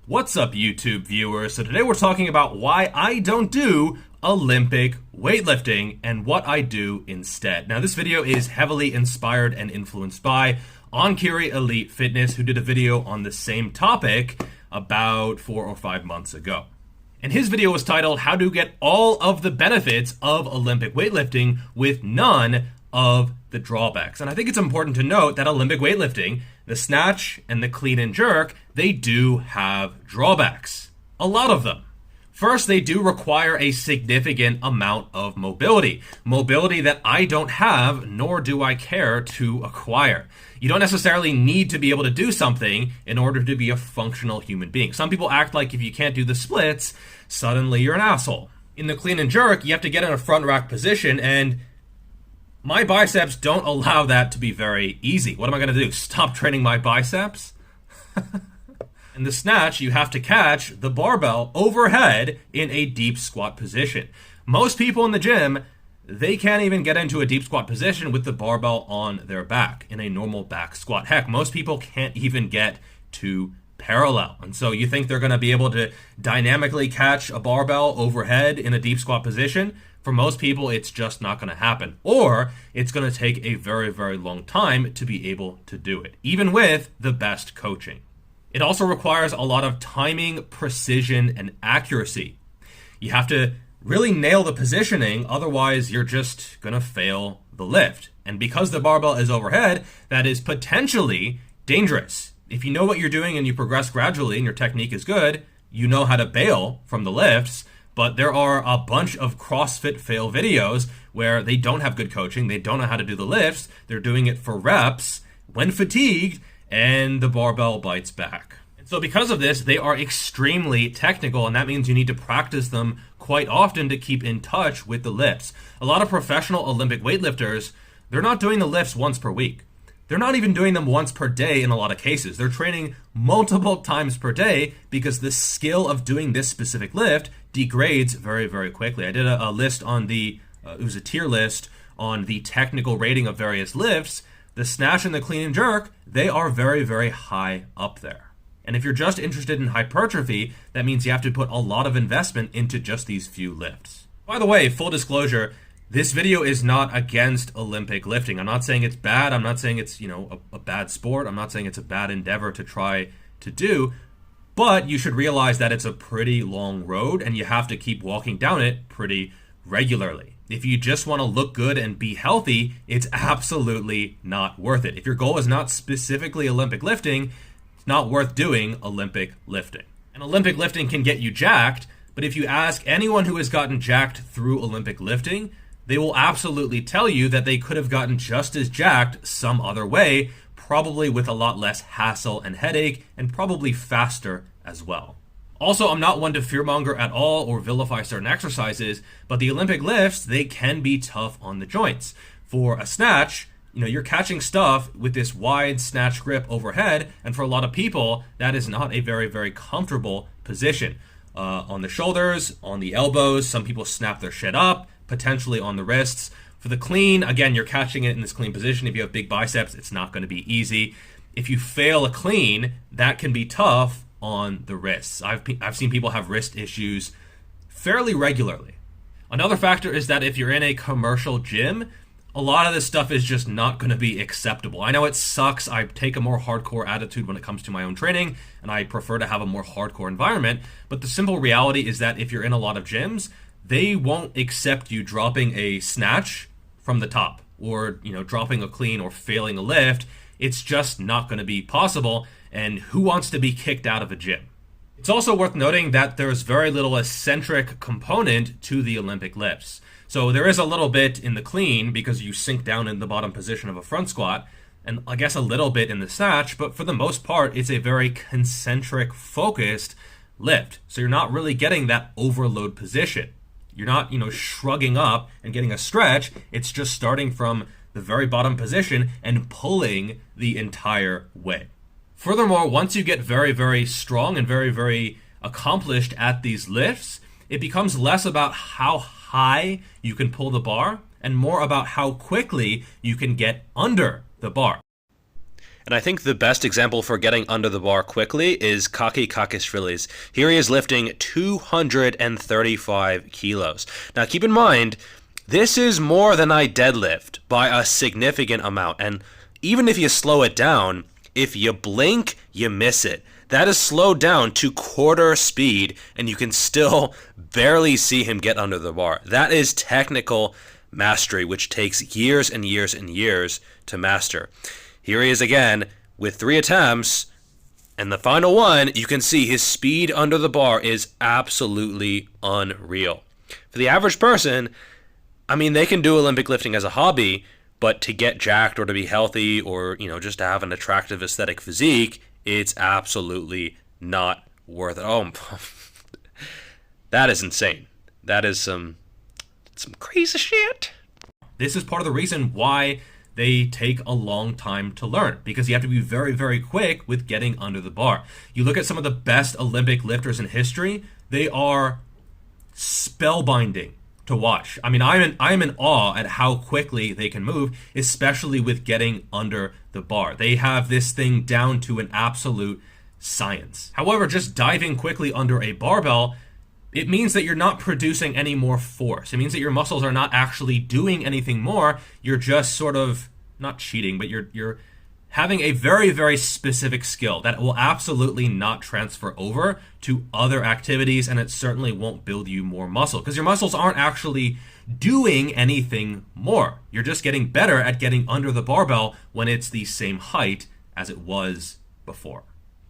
What's up, YouTube viewers? So today we're talking about why I don't do Olympic weightlifting and what I do instead. Now, this video is heavily inspired and influenced by Enkiri Elite Fitness, who did a video on the same topic about 4 or 5 months ago. And his video was titled, How to Get All of the Benefits of Olympic Weightlifting with None of the Drawbacks. And I think it's important to note that Olympic weightlifting, the snatch and the clean and jerk, they do have drawbacks. A lot of them. First, they do require a significant amount of mobility. Mobility that I don't have, nor do I care to acquire. You don't necessarily need to be able to do something in order to be a functional human being. Some people act like if you can't do the splits, suddenly you're an asshole. In the clean and jerk, you have to get in a front rack position, and my biceps don't allow that to be very easy. What am I going to do? Stop training my biceps? In the snatch, you have to catch the barbell overhead in a deep squat position. Most people in the gym, they can't even get into a deep squat position with the barbell on their back in a normal back squat. Heck, most people can't even get to parallel. And so you think they're going to be able to dynamically catch a barbell overhead in a deep squat position? For most people, it's just not going to happen. Or it's going to take a very, very long time to be able to do it, even with the best coaching. It also requires a lot of timing, precision, and accuracy. You have to really nail the positioning, otherwise you're just going to fail the lift. And because the barbell is overhead, that is potentially dangerous. If you know what you're doing and you progress gradually and your technique is good, you know how to bail from the lifts. But there are a bunch of CrossFit fail videos where they don't have good coaching, they don't know how to do the lifts, they're doing it for reps, when fatigued, and the barbell bites back. And so because of this, they are extremely technical, and that means you need to practice them quite often to keep in touch with the lifts. A lot of professional Olympic weightlifters, they're not doing the lifts once per week. They're not even doing them once per day in a lot of cases. They're training multiple times per day because the skill of doing this specific lift degrades very, very quickly. I did a list on it was a tier list on the technical rating of various lifts. The snatch and the clean and jerk, they are very, very high up there. And if you're just interested in hypertrophy, that means you have to put a lot of investment into just these few lifts. By the way, full disclosure, this video is not against Olympic lifting. I'm not saying it's bad. I'm not saying it's, a bad sport. I'm not saying it's a bad endeavor to try to do. But you should realize that it's a pretty long road and you have to keep walking down it pretty regularly. If you just want to look good and be healthy, it's absolutely not worth it. If your goal is not specifically Olympic lifting, it's not worth doing Olympic lifting. And Olympic lifting can get you jacked, but if you ask anyone who has gotten jacked through Olympic lifting, they will absolutely tell you that they could have gotten just as jacked some other way, probably with a lot less hassle and headache, and probably faster as well. Also, I'm not one to fearmonger at all or vilify certain exercises, but the Olympic lifts, they can be tough on the joints. For a snatch, you're catching stuff with this wide snatch grip overhead, and for a lot of people, that is not a very, very comfortable position. On the shoulders, on the elbows, some people snap their shit up, potentially on the wrists. For the clean, again, you're catching it in this clean position. If you have big biceps, it's not going to be easy. If you fail a clean, that can be tough on the wrists. I've seen people have wrist issues fairly regularly. Another factor is that if you're in a commercial gym, a lot of this stuff is just not going to be acceptable. I know it sucks. I take a more hardcore attitude when it comes to my own training, and I prefer to have a more hardcore environment. But the simple reality is that if you're in a lot of gyms, they won't accept you dropping a snatch from the top or, dropping a clean or failing a lift. It's just not going to be possible. And who wants to be kicked out of a gym? It's also worth noting that there's very little eccentric component to the Olympic lifts. So there is a little bit in the clean because you sink down in the bottom position of a front squat, and I guess a little bit in the snatch, but for the most part, it's a very concentric, focused lift. So you're not really getting that overload position. You're not, shrugging up and getting a stretch. It's just starting from the very bottom position and pulling the entire way. Furthermore, once you get very, very strong and very, very accomplished at these lifts, it becomes less about how high you can pull the bar and more about how quickly you can get under the bar. And I think the best example for getting under the bar quickly is Kaki Kakishvili's. Here he is lifting 235 kilos. Now keep in mind, this is more than I deadlift by a significant amount. And even if you slow it down, if you blink, you miss it. That is slowed down to quarter speed, and you can still barely see him get under the bar. That is technical mastery, which takes years and years and years to master. Here he is again with 3 attempts, and the final one, you can see his speed under the bar is absolutely unreal. For the average person, I mean, they can do Olympic lifting as a hobby, but to get jacked or to be healthy or, just to have an attractive aesthetic physique, it's absolutely not worth it. Oh, that is insane. That is some crazy shit. This is part of the reason why they take a long time to learn, because you have to be very, very quick with getting under the bar. You look at some of the best Olympic lifters in history, they are spellbinding to watch. I mean, I'm in awe at how quickly they can move, especially with getting under the bar. They have this thing down to an absolute science. However, just diving quickly under a barbell, it means that you're not producing any more force. It means that your muscles are not actually doing anything more. You're just sort of not cheating, but you're having a very, very specific skill that will absolutely not transfer over to other activities, and it certainly won't build you more muscle because your muscles aren't actually doing anything more. You're just getting better at getting under the barbell when it's the same height as it was before.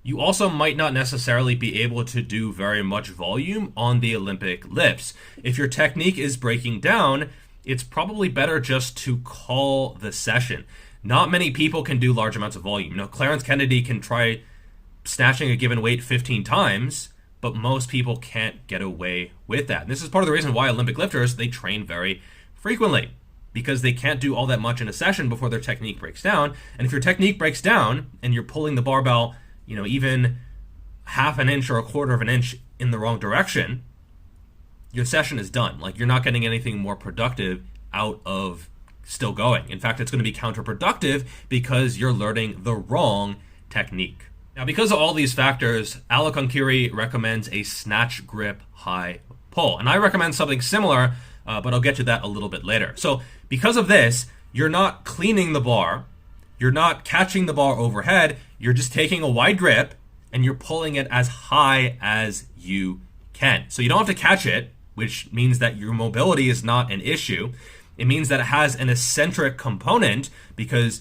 You also might not necessarily be able to do very much volume on the Olympic lifts. If your technique is breaking down, it's probably better just to call the session. Not many people can do large amounts of volume. Clarence Kennedy can try snatching a given weight 15 times, but most people can't get away with that. And this is part of the reason why Olympic lifters, they train very frequently, because they can't do all that much in a session before their technique breaks down. And if your technique breaks down and you're pulling the barbell, even half an inch or a quarter of an inch in the wrong direction, your session is done. Like, you're not getting anything more productive out of still going. In fact, it's going to be counterproductive because you're learning the wrong technique. Now, because of all these factors, Alec Enkiri recommends a snatch grip high pull. And I recommend something similar, but I'll get to that a little bit later. So because of this, you're not cleaning the bar, you're not catching the bar overhead, you're just taking a wide grip and you're pulling it as high as you can. So you don't have to catch it, which means that your mobility is not an issue. It means that it has an eccentric component because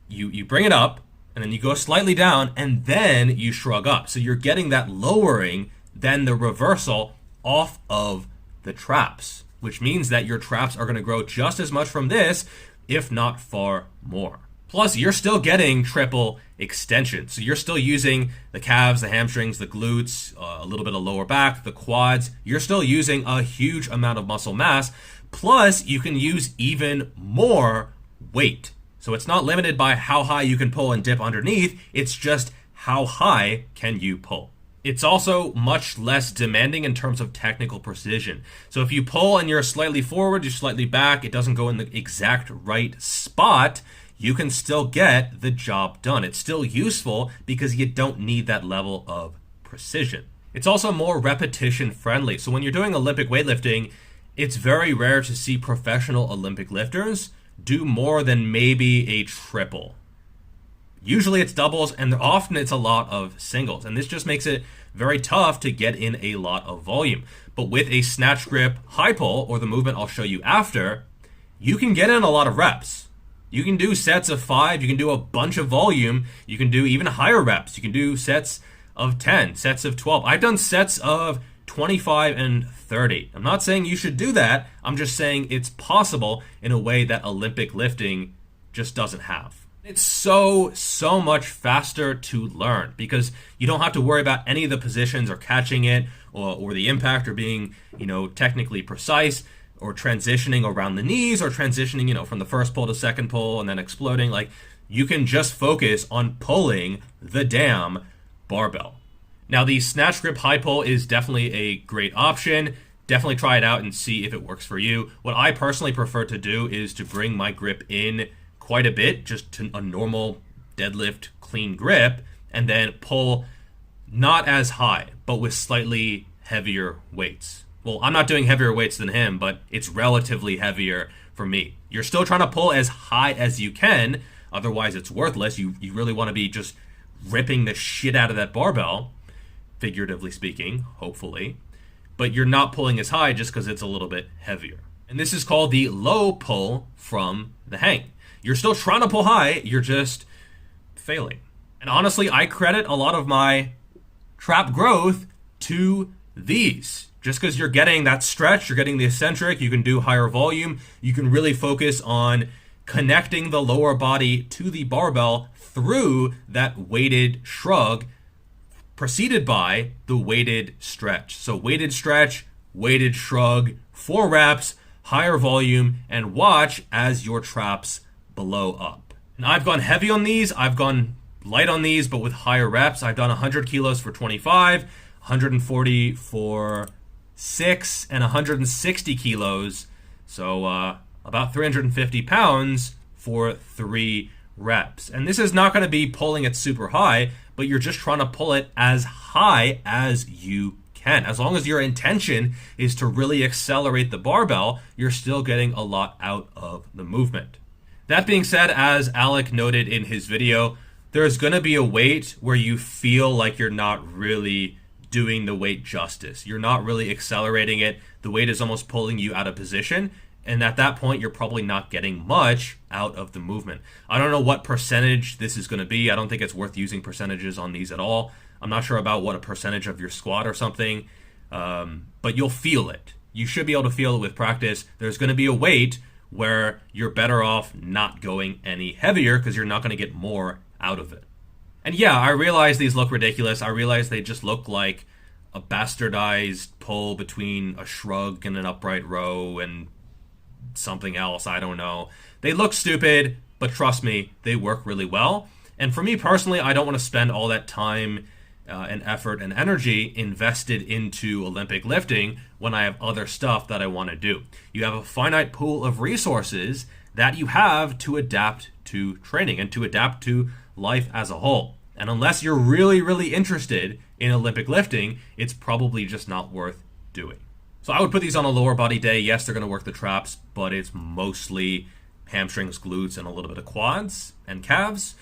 you bring it up and then you go slightly down and then you shrug up. So you're getting that lowering, then the reversal off of the traps, which means that your traps are going to grow just as much from this, if not far more. Plus, you're still getting triple extension. So you're still using the calves, the hamstrings, the glutes, a little bit of lower back, the quads. You're still using a huge amount of muscle mass. Plus, you can use even more weight. So it's not limited by how high you can pull and dip underneath. It's just how high can you pull. It's also much less demanding in terms of technical precision. So if you pull and you're slightly forward, you're slightly back, it doesn't go in the exact right spot, you can still get the job done. It's still useful because you don't need that level of precision. It's also more repetition friendly. So when you're doing Olympic weightlifting, it's very rare to see professional Olympic lifters do more than maybe a triple. Usually it's doubles, and often it's a lot of singles. And this just makes it very tough to get in a lot of volume. But with a snatch grip high pull, or the movement I'll show you after, you can get in a lot of reps. You can do sets of 5, you can do a bunch of volume, you can do even higher reps. You can do sets of 10, sets of 12. I've done sets of 25 and 30. I'm not saying you should do that. I'm just saying it's possible in a way that Olympic lifting just doesn't have. It's so much faster to learn because you don't have to worry about any of the positions or catching it or the impact or being, technically precise or transitioning around the knees or transitioning, from the first pull to second pull and then exploding. Like, you can just focus on pulling the damn barbell. Now, the snatch grip high pull is definitely a great option. Definitely try it out and see if it works for you. What I personally prefer to do is to bring my grip in quite a bit, just to a normal deadlift clean grip and then pull not as high, but with slightly heavier weights. Well, I'm not doing heavier weights than him, but it's relatively heavier for me. You're still trying to pull as high as you can, otherwise it's worthless. You really want to be just ripping the shit out of that barbell, figuratively speaking, hopefully. But you're not pulling as high just because it's a little bit heavier. And this is called the low pull from the hang. You're still trying to pull high, you're just failing. And honestly, I credit a lot of my trap growth to these. Just because you're getting that stretch, you're getting the eccentric, you can do higher volume, you can really focus on connecting the lower body to the barbell through that weighted shrug, preceded by the weighted stretch. So weighted stretch, weighted shrug, 4 reps, higher volume, and watch as your traps blow up. And I've gone heavy on these, I've gone light on these, but with higher reps. I've done 100 kilos for 25, 140 for 6, and 160 kilos, so about 350 pounds for 3 reps. And this is not going to be pulling it super high, but you're just trying to pull it as high as you can. As long as your intention is to really accelerate the barbell, you're still getting a lot out of the movement. That being said, as Alec noted in his video, there's going to be a weight where you feel like you're not really doing the weight justice. You're not really accelerating it. The weight is almost pulling you out of position. And at that point, you're probably not getting much out of the movement. I don't know what percentage this is going to be. I don't think it's worth using percentages on these at all. I'm not sure about what a percentage of your squat or something, but you'll feel it. You should be able to feel it with practice. There's going to be a weight where you're better off not going any heavier because you're not going to get more out of it. And yeah, I realize these look ridiculous. I realize they just look like a bastardized pull between a shrug and an upright row and something else. I don't know. They look stupid, but trust me, they work really well. And for me personally, I don't want to spend all that time and effort and energy invested into Olympic lifting when I have other stuff that I want to do. You have a finite pool of resources that you have to adapt to training and to adapt to life as a whole. And unless you're really, really interested in Olympic lifting, it's probably just not worth doing. So I would put these on a lower body day. Yes, they're going to work the traps, but it's mostly hamstrings, glutes, and a little bit of quads and calves.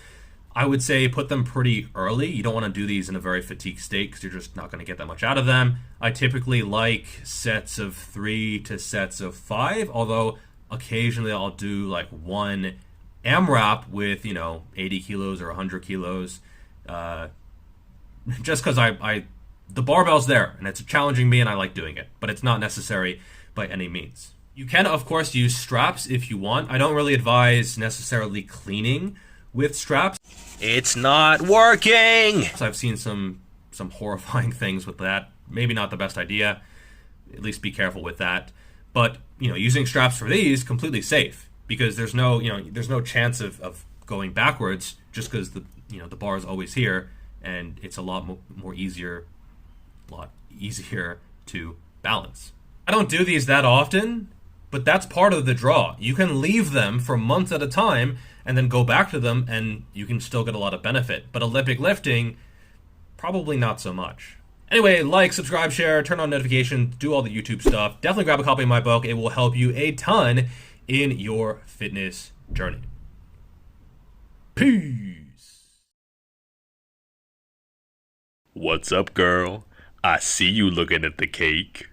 I would say put them pretty early. You don't want to do these in a very fatigued state because you're just not going to get that much out of them. I typically like sets of 3 to sets of 5, although occasionally I'll do like one AMRAP with, 80 kilos or 100 kilos, just because the barbell's there and it's challenging me and I like doing it, but it's not necessary by any means. You can, of course, use straps if you want. I don't really advise necessarily cleaning with straps. It's not working! So I've seen some horrifying things with that. Maybe not the best idea. At least be careful with that. But, using straps for these, completely safe. Because there's no chance of going backwards just because the bar is always here and it's a lot easier to balance. I don't do these that often, but that's part of the draw. You can leave them for months at a time and then go back to them and you can still get a lot of benefit. But Olympic lifting, probably not so much. Anyway, like, subscribe, share, turn on notifications, do all the YouTube stuff. Definitely grab a copy of my book. It will help you a ton in your fitness journey. Peace. What's up, girl? I see you looking at the cake.